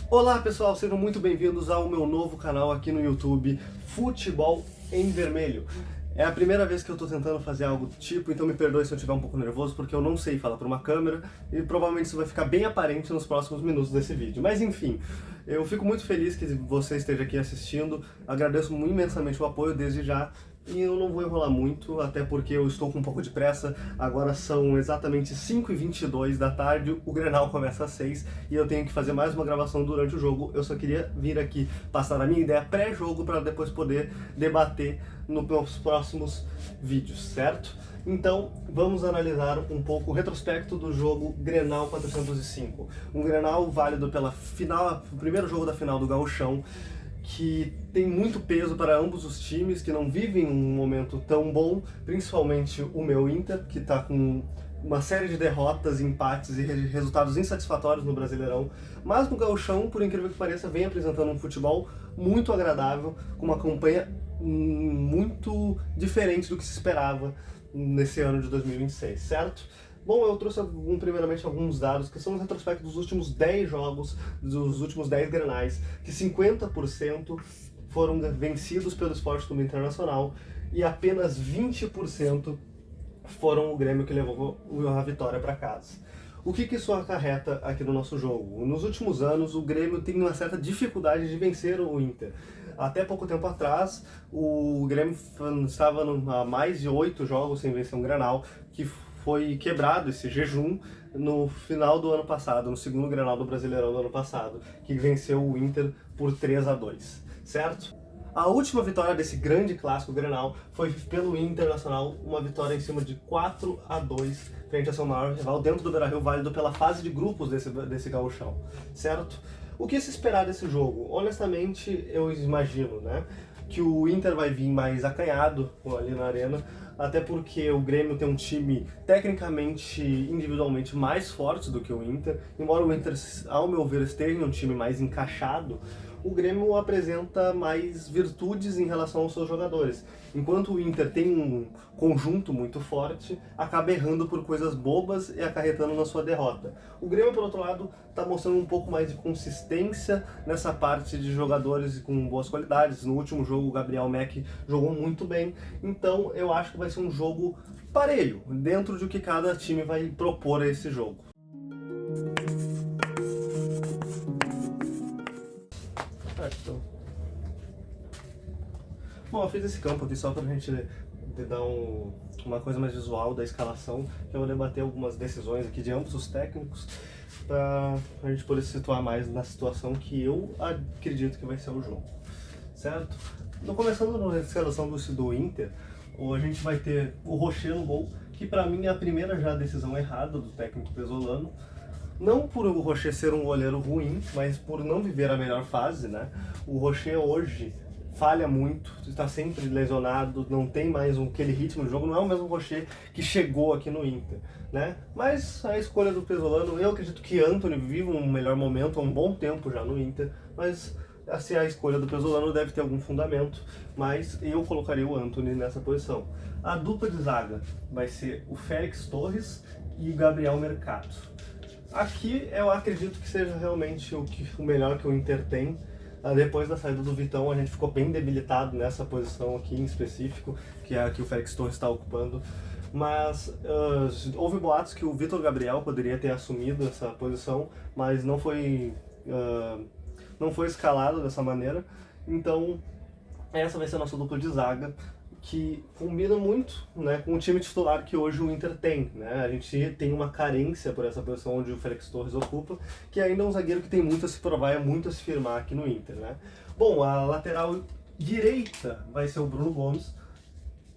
Olá pessoal, sejam muito bem-vindos ao meu novo canal aqui no YouTube, Futebol em Vermelho. É a primeira vez que eu tô tentando fazer algo do tipo, então me perdoe se eu estiver um pouco nervoso, porque eu não sei falar para uma câmera e provavelmente isso vai ficar bem aparente nos próximos minutos desse vídeo. Mas enfim, eu fico muito feliz que você esteja aqui assistindo, agradeço imensamente o apoio desde já. E eu não vou enrolar muito, até porque eu estou com um pouco de pressa. Agora são exatamente 5h22 da tarde, o Grenal começa às 6 e eu tenho que fazer mais uma gravação durante o jogo. Eu só queria vir aqui passar a minha ideia pré-jogo para depois poder debater nos próximos vídeos, certo? Então, vamos analisar um pouco o retrospecto do jogo Grenal 405. Um Grenal válido pela final, o primeiro jogo da final do Gauchão, que tem muito peso para ambos os times, que não vivem um momento tão bom, principalmente o meu Inter, que está com uma série de derrotas, empates e resultados insatisfatórios no Brasileirão, mas no Gauchão, por incrível que pareça, vem apresentando um futebol muito agradável, com uma campanha muito diferente do que se esperava nesse ano de 2026, certo? Bom, eu trouxe primeiramente alguns dados que são os retrospectos dos últimos 10 jogos, dos últimos 10 grenais, que 50% foram vencidos pelo Sport Clube Internacional e apenas 20% foram o Grêmio que levou a vitória para casa. O que isso acarreta aqui no nosso jogo? Nos últimos anos, o Grêmio tem uma certa dificuldade de vencer o Inter. Até pouco tempo atrás, o Grêmio estava há mais de 8 jogos sem vencer um Grenal, que foi quebrado esse jejum no final do ano passado, no segundo Grenal do Brasileirão do ano passado, que venceu o Inter por 3-2, certo? A última vitória desse grande clássico Grenal foi pelo Internacional, uma vitória em cima de 4-2 frente ao seu maior rival dentro do Beira-Rio, válido pela fase de grupos desse gauchão, certo? O que se esperar desse jogo? Honestamente, eu imagino, né, que o Inter vai vir mais acanhado ali na arena, até porque o Grêmio tem um time tecnicamente, individualmente mais forte do que o Inter, embora o Inter, ao meu ver, esteja um time mais encaixado. O Grêmio apresenta mais virtudes em relação aos seus jogadores. Enquanto o Inter tem um conjunto muito forte, acaba errando por coisas bobas e acarretando na sua derrota. O Grêmio, por outro lado, está mostrando um pouco mais de consistência nessa parte de jogadores com boas qualidades. No último jogo, o Gabriel Mack jogou muito bem. Então, eu acho que vai ser um jogo parelho, dentro de que cada time vai propor a esse jogo. Bom, eu fiz esse campo aqui só pra gente dar uma coisa mais visual da escalação, que eu vou debater algumas decisões aqui de ambos os técnicos, pra a gente poder se situar mais na situação que eu acredito que vai ser o jogo, certo? Então, começando na escalação do Inter, a gente vai ter o Rocher no gol, que pra mim é a primeira já decisão errada do técnico pesolano. Não por o Rocher ser um goleiro ruim, mas por não viver a melhor fase, né? O Rocher hoje falha muito, está sempre lesionado, não tem mais aquele ritmo de jogo, não é o mesmo Rocher que chegou aqui no Inter, né? Mas a escolha do pesolano, eu acredito que Antony vive um melhor momento há um bom tempo já no Inter, mas assim, a escolha do pesolano deve ter algum fundamento, mas eu colocaria o Antony nessa posição. A dupla de zaga vai ser o Félix Torres e o Gabriel Mercado. Aqui eu acredito que seja realmente o melhor que o Inter tem. Depois da saída do Vitão, a gente ficou bem debilitado nessa posição aqui em específico, que é a que o Félix Torres está ocupando. Mas houve boatos que o Vitor Gabriel poderia ter assumido essa posição, mas não foi escalado dessa maneira. Então, essa vai ser a nossa dupla de zaga, que combina muito, né, com o time titular que hoje o Inter tem, né? A gente tem uma carência por essa posição onde o Félix Torres ocupa, que ainda é um zagueiro que tem muito a se provar e muito a se firmar aqui no Inter, né? Bom, a lateral direita vai ser o Bruno Gomes,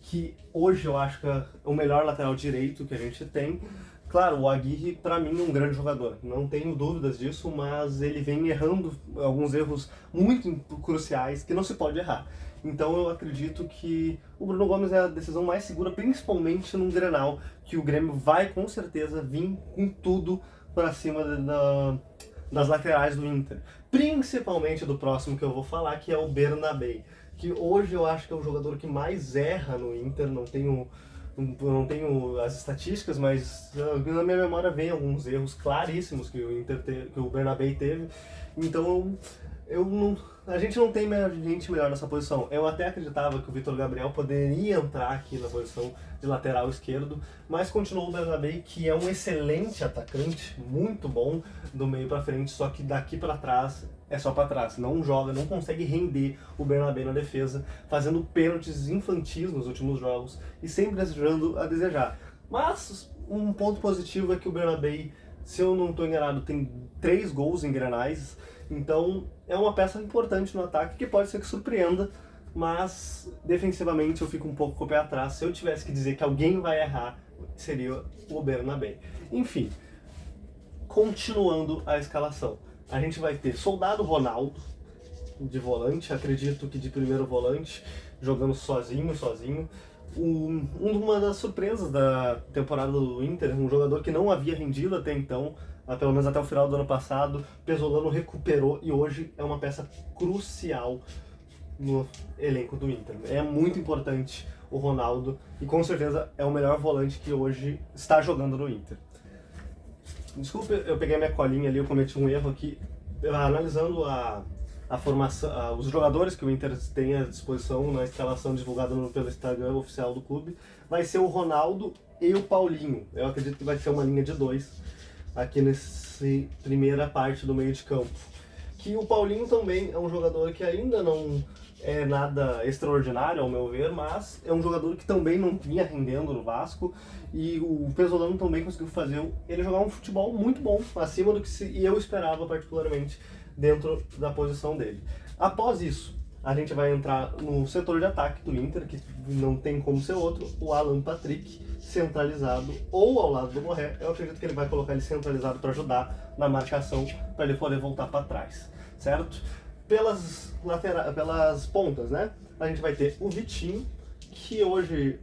que hoje eu acho que é o melhor lateral direito que a gente tem. Claro, o Aguirre, para mim, é um grande jogador, não tenho dúvidas disso, mas ele vem errando alguns erros muito cruciais que não se pode errar. Então eu acredito que o Bruno Gomes é a decisão mais segura, principalmente num Grenal, que o Grêmio vai com certeza vir com tudo para cima das laterais do Inter. Principalmente do próximo que eu vou falar, que é o Bernabé, que hoje eu acho que é o jogador que mais erra no Inter, não tenho eu não tenho as estatísticas, mas na minha memória vem alguns erros claríssimos que que o Bernabé teve. Então eu não, a gente não tem gente melhor nessa posição. Eu até acreditava que o Vitor Gabriel poderia entrar aqui na posição de lateral esquerdo, mas continuou o Bernabé, que é um excelente atacante, muito bom do meio para frente, só que daqui para trás é só para trás, não joga, não consegue render o Bernabé na defesa, fazendo pênaltis infantis nos últimos jogos e sempre deixando a desejar. Mas um ponto positivo é que o Bernabé, se eu não estou enganado, tem 3 gols em Grenais, então é uma peça importante no ataque que pode ser que surpreenda, mas defensivamente eu fico um pouco com o pé atrás. Se eu tivesse que dizer que alguém vai errar, seria o Bernabé. Enfim, continuando a escalação. A gente vai ter Soldado Ronaldo de volante, acredito que de primeiro volante, jogando sozinho. Uma das surpresas da temporada do Inter, um jogador que não havia rendido até então, pelo menos até o final do ano passado, Pesolano recuperou e hoje é uma peça crucial no elenco do Inter. É muito importante o Ronaldo e com certeza é o melhor volante que hoje está jogando no Inter. Desculpe, eu peguei a minha colinha ali, eu cometi um erro aqui. Analisando a formação, os jogadores que o Inter tem à disposição na escalação divulgada pelo Instagram oficial do clube, vai ser o Ronaldo e o Paulinho. Eu acredito que vai ser uma linha de 2 aqui nessa primeira parte do meio de campo. Que o Paulinho também é um jogador que ainda não é nada extraordinário, ao meu ver, mas é um jogador que também não vinha rendendo no Vasco e o Pesolano também conseguiu fazer ele jogar um futebol muito bom, acima do que eu esperava particularmente dentro da posição dele. Após isso, a gente vai entrar no setor de ataque do Inter, que não tem como ser outro, o Alan Patrick, centralizado ou ao lado do Borré. Eu acredito que ele vai colocar ele centralizado para ajudar na marcação, para ele poder voltar para trás, certo? Pelas pontas, né? A gente vai ter o Vitinho, que hoje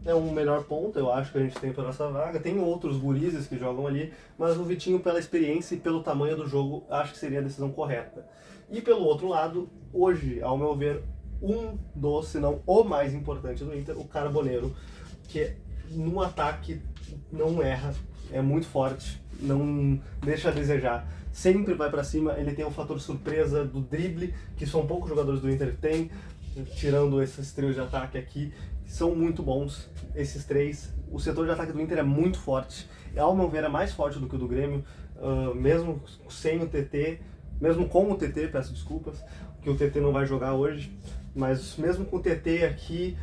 é um melhor ponto, eu acho que a gente tem para nossa vaga. Tem outros gurizes que jogam ali, mas o Vitinho, pela experiência e pelo tamanho do jogo, acho que seria a decisão correta. E pelo outro lado, hoje, ao meu ver, um dos, se não o mais importante do Inter, o Carboneiro, que no ataque não erra, é muito forte, não deixa a desejar, sempre vai para cima. Ele tem o fator surpresa do drible, que são poucos jogadores do Inter que tem, tirando esses trios de ataque aqui, são muito bons esses três. O setor de ataque do Inter é muito forte, ao meu ver é mais forte do que o do Grêmio, mesmo sem o TT, mesmo com o TT, peço desculpas, que o TT não vai jogar hoje, mas mesmo com o TT aqui,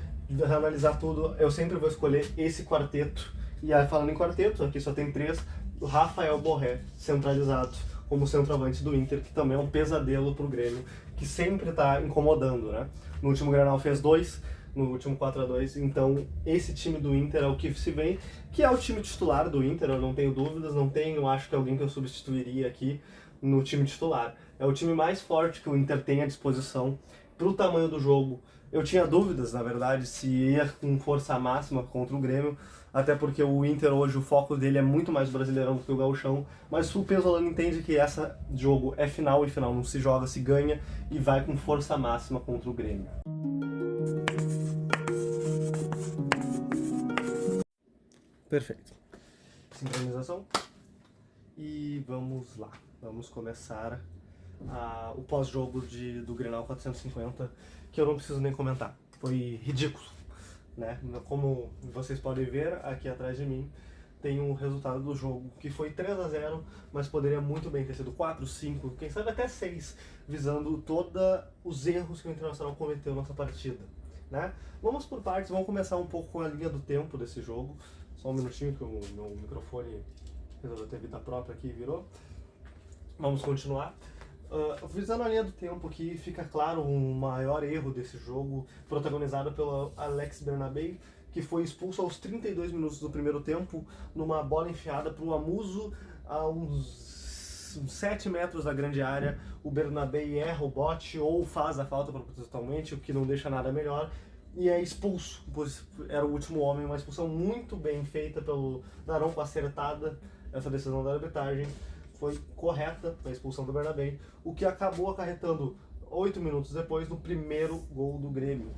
analisar tudo, eu sempre vou escolher esse quarteto. E aí, falando em quarteto, aqui só tem 3, o Rafael Borré, centralizado como centroavante do Inter, que também é um pesadelo pro Grêmio, que sempre tá incomodando, né? No último Grenal fez 2, no último 4-2, então esse time do Inter é o que se vê, que é o time titular do Inter, eu não tenho dúvidas, acho que alguém que eu substituiria aqui no time titular. É o time mais forte que o Inter tem à disposição pro tamanho do jogo. Eu tinha dúvidas, na verdade, se ia com força máxima contra o Grêmio, até porque o Inter hoje, o foco dele é muito mais brasileirão do que o gauchão, mas o Pesolano entende que esse jogo é final e final não se joga, se ganha, e vai com força máxima contra o Grêmio. Perfeito. Sincronização. E vamos lá. Vamos começar o pós-jogo do Grenal 450, que eu não preciso nem comentar. Foi ridículo, né? Como vocês podem ver aqui atrás de mim, tem o resultado do jogo, que foi 3-0, mas poderia muito bem ter sido 4, 5, quem sabe até 6, visando todos os erros que o Internacional cometeu nessa partida, né? Vamos por partes, vamos começar um pouco com a linha do tempo desse jogo. Só um minutinho que o meu microfone resolveu ter vida própria aqui e virou. Vamos continuar. Visando a linha do tempo aqui, fica claro um maior erro desse jogo, protagonizado pelo Alex Bernabé, que foi expulso aos 32 minutos do primeiro tempo, numa bola enfiada para o Amuso, a uns 7 metros da grande área. O Bernabé erra o bote ou faz a falta propositalmente, o que não deixa nada melhor, e é expulso, pois era o último homem. Uma expulsão muito bem feita pelo Daronco, acertada. Essa decisão da arbitragem foi correta, a expulsão do Bernabé, o que acabou acarretando 8 minutos depois no primeiro gol do Grêmio.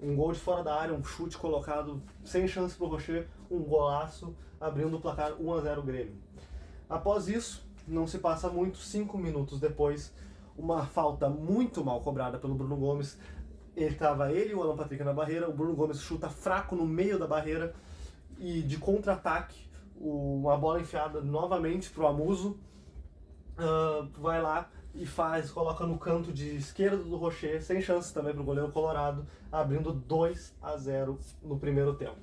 Um gol de fora da área, um chute colocado sem chance pro Rocher, um golaço, abrindo o placar 1-0 Grêmio. Após isso, não se passa muito, 5 minutos depois, uma falta muito mal cobrada pelo Bruno Gomes. Ele e o Alan Patrick na barreira, o Bruno Gomes chuta fraco no meio da barreira e de contra-ataque, uma bola enfiada novamente pro Amuso, vai lá e coloca no canto de esquerda do Rocher, sem chance também pro goleiro colorado, abrindo 2-0 no primeiro tempo.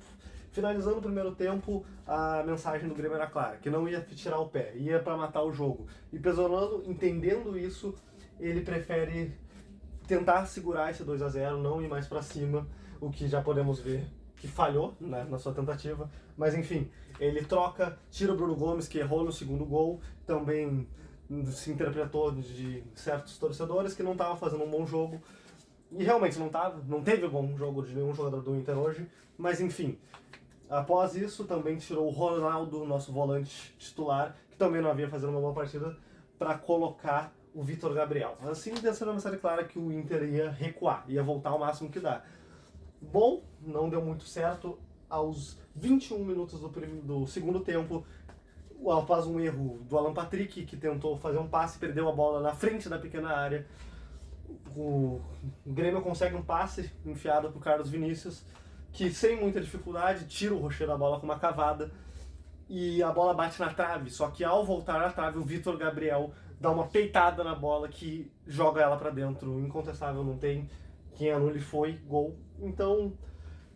Finalizando o primeiro tempo, a mensagem do Grêmio era clara, que não ia tirar o pé, ia para matar o jogo. E Pesolano, entendendo isso, ele prefere tentar segurar esse 2-0, não ir mais para cima, o que já podemos ver que falhou, né, na sua tentativa. Mas enfim, ele tira o Bruno Gomes, que errou no segundo gol, também se interpretou de certos torcedores que não estava fazendo um bom jogo. E realmente não teve bom jogo de nenhum jogador do Inter hoje, mas enfim. Após isso, também tirou o Ronaldo, nosso volante titular, que também não havia fazendo uma boa partida, para colocar o Vitor Gabriel. Assim, deixando uma mensagem clara que o Inter ia recuar, ia voltar ao máximo que dá. Bom, não deu muito certo. Aos 21 minutos do segundo tempo, após um erro do Alan Patrick, que tentou fazer um passe, perdeu a bola na frente da pequena área, o Grêmio consegue um passe enfiado para o Carlos Vinícius, que sem muita dificuldade tira o Rocher da bola com uma cavada e a bola bate na trave, só que ao voltar na trave o Vitor Gabriel dá uma peitada na bola que joga ela para dentro, incontestável, não tem quem anule, foi gol. Então,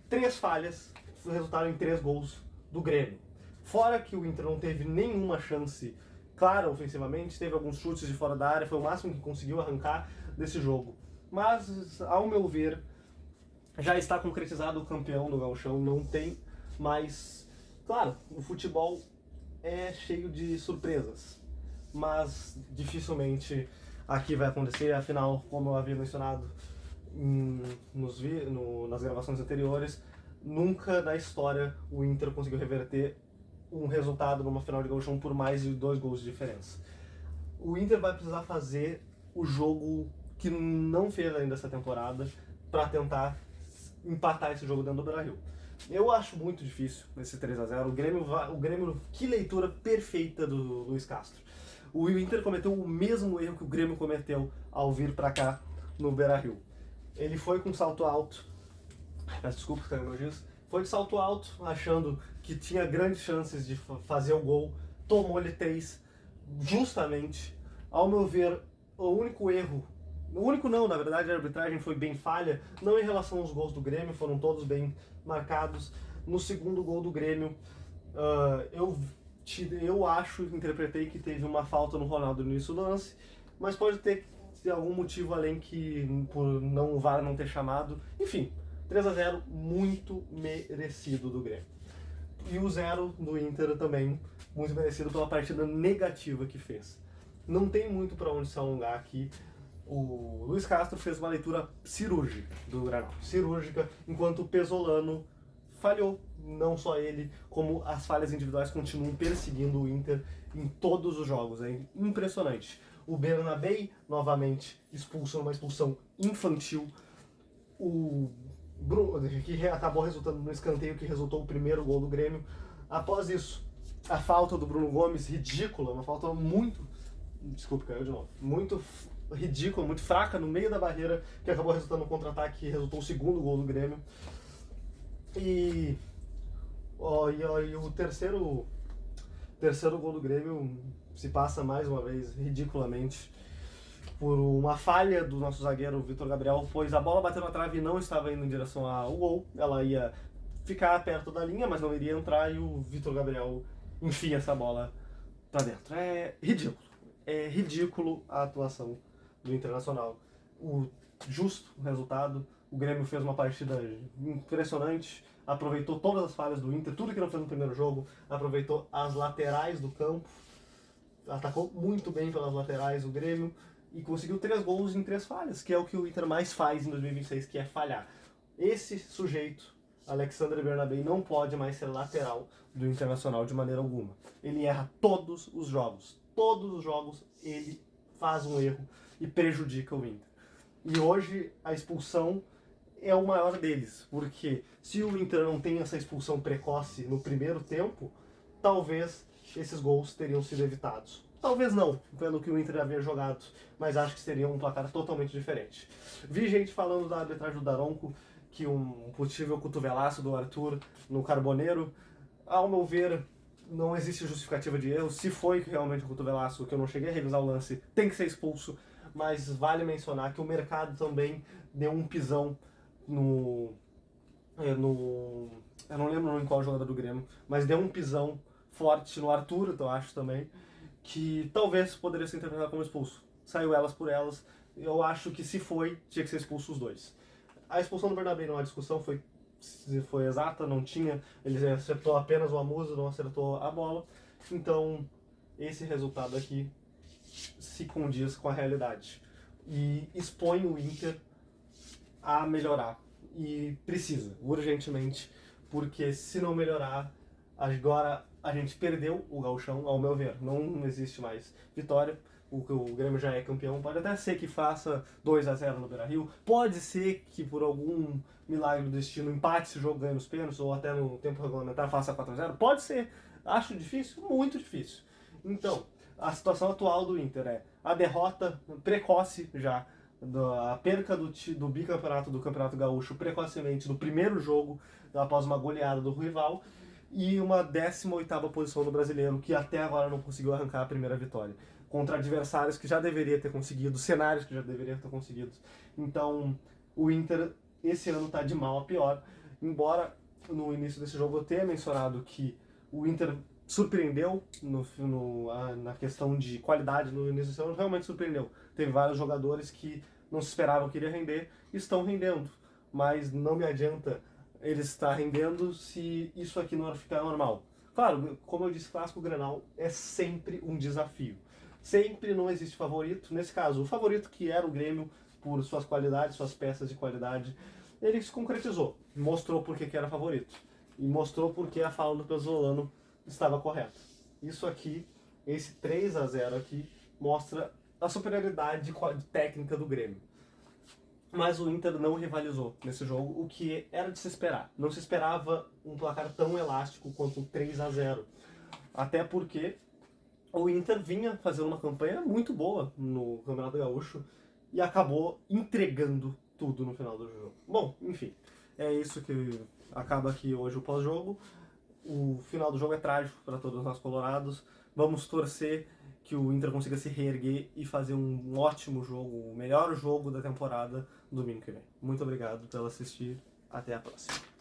3 falhas resultaram em 3 gols do Grêmio. Fora que o Inter não teve nenhuma chance clara ofensivamente, teve alguns chutes de fora da área, foi o máximo que conseguiu arrancar desse jogo. Mas, ao meu ver, já está concretizado o campeão do Gauchão, não tem mais... Claro, o futebol é cheio de surpresas, mas dificilmente aqui vai acontecer, afinal, como eu havia mencionado nas gravações anteriores, nunca na história o Inter conseguiu reverter um resultado numa final de Gauchão por mais de 2 gols de diferença. O Inter vai precisar fazer o jogo que não fez ainda essa temporada para tentar empatar esse jogo dentro do Beira-Rio. Eu acho muito difícil esse 3-0. O Grêmio, que leitura perfeita do Luiz Castro. O Inter cometeu o mesmo erro que o Grêmio cometeu ao vir para cá no Beira-Rio. Ele foi com salto alto, peço desculpas, caiu meu giz, foi de salto alto, achando que tinha grandes chances de fazer o gol, tomou-lhe 3, justamente. Ao meu ver, o único erro, na verdade a arbitragem foi bem falha, não em relação aos gols do Grêmio, foram todos bem marcados. No segundo gol do Grêmio, interpretei que teve uma falta no Ronaldo no início do lance, mas pode ter algum motivo além que por o VAR não ter chamado. Enfim, 3-0 muito merecido do Grêmio. E o 0 do Inter também muito merecido pela partida negativa que fez. Não tem muito para onde se alongar aqui. O Luiz Castro fez uma leitura cirúrgica do Granal, enquanto o Pesolano falhou. Não só ele, como as falhas individuais continuam perseguindo o Inter em todos os jogos. É impressionante. O Bernabei, novamente, expulso numa expulsão infantil. O Bruno, que acabou resultando no escanteio que resultou o primeiro gol do Grêmio. Após isso, a falta do Bruno Gomes, ridícula, uma falta muito... Desculpe, caiu de novo. Muito ridícula, muito fraca no meio da barreira, que acabou resultando no contra-ataque que resultou o segundo gol do Grêmio. E o terceiro gol do Grêmio se passa mais uma vez ridiculamente por uma falha do nosso zagueiro Vitor Gabriel, pois a bola bateu na trave e não estava indo em direção ao gol, ela ia ficar perto da linha, mas não iria entrar, e o Vitor Gabriel enfia essa bola pra dentro. É ridículo a atuação do Internacional. Justo resultado, o Grêmio fez uma partida impressionante, aproveitou todas as falhas do Inter, tudo que não fez no primeiro jogo, aproveitou as laterais do campo, atacou muito bem pelas laterais o Grêmio e conseguiu 3 gols em 3 falhas, que é o que o Inter mais faz em 2026, que é falhar. Esse sujeito, Alexandre Bernabei, não pode mais ser lateral do Internacional de maneira alguma. Ele erra todos os jogos. Todos os jogos ele faz um erro e prejudica o Inter. E hoje a expulsão é o maior deles, porque se o Inter não tem essa expulsão precoce no primeiro tempo, talvez esses gols teriam sido evitados. Talvez não, pelo que o Inter havia jogado, mas acho que seria um placar totalmente diferente. Vi gente falando da arbitragem do Daronco, que um possível cotovelaço do Arthur no Carboneiro, ao meu ver, não existe justificativa de erro. Se foi realmente um cotovelaço, que eu não cheguei a revisar o lance, tem que ser expulso, mas vale mencionar que o mercado também deu um pisão no... eu não lembro em qual jogador do Grêmio, mas deu um pisão forte no Arthur, eu acho também, que talvez poderia ser interpretado como expulso. Saiu elas por elas. Eu acho que se foi, tinha que ser expulso os dois. A expulsão do Bernabé não há discussão, foi exata, não tinha. Ele acertou apenas o Amuso, não acertou a bola. Então, esse resultado aqui se condiz com a realidade. E expõe o Inter a melhorar. E precisa, urgentemente, porque se não melhorar, agora a gente perdeu o gauchão, ao meu ver. Não existe mais vitória. O Grêmio já é campeão. Pode até ser que faça 2-0 no Beira-Rio. Pode ser que por algum milagre do destino empate esse jogo, ganhe nos pênaltis, ou até no tempo regulamentar faça 4-0. Pode ser. Acho difícil? Muito difícil. Então, a situação atual do Inter é a derrota precoce já, a perca do bicampeonato do Campeonato Gaúcho precocemente no primeiro jogo, após uma goleada do rival, e uma 18ª posição no Brasileiro, que até agora não conseguiu arrancar a primeira vitória, contra adversários que já deveria ter conseguido, cenários que já deveria ter conseguido. Então, o Inter esse ano está de mal a pior, embora no início desse jogo eu tenha mencionado que o Inter surpreendeu na questão de qualidade no início desse ano, realmente surpreendeu. Teve vários jogadores que não se esperavam que iria render, estão rendendo, mas não me adianta ele estar rendendo se isso aqui não ficar normal. Claro, como eu disse, clássico Grenal é sempre um desafio. Sempre não existe favorito. Nesse caso, o favorito que era o Grêmio, por suas qualidades, suas peças de qualidade, ele se concretizou. Mostrou por que era favorito. E mostrou por que a fala do Pezzolano estava correta. Isso aqui, esse 3-0 aqui, mostra a superioridade técnica do Grêmio. Mas o Inter não rivalizou nesse jogo, o que era de se esperar. Não se esperava um placar tão elástico quanto um 3-0. Até porque o Inter vinha fazendo uma campanha muito boa no Campeonato Gaúcho e acabou entregando tudo no final do jogo. Bom, enfim, é isso que acaba aqui hoje o pós-jogo. O final do jogo é trágico para todos nós colorados. Vamos torcer que o Inter consiga se reerguer e fazer um ótimo jogo, o melhor jogo da temporada, domingo que vem. Muito obrigado por assistir. Até a próxima.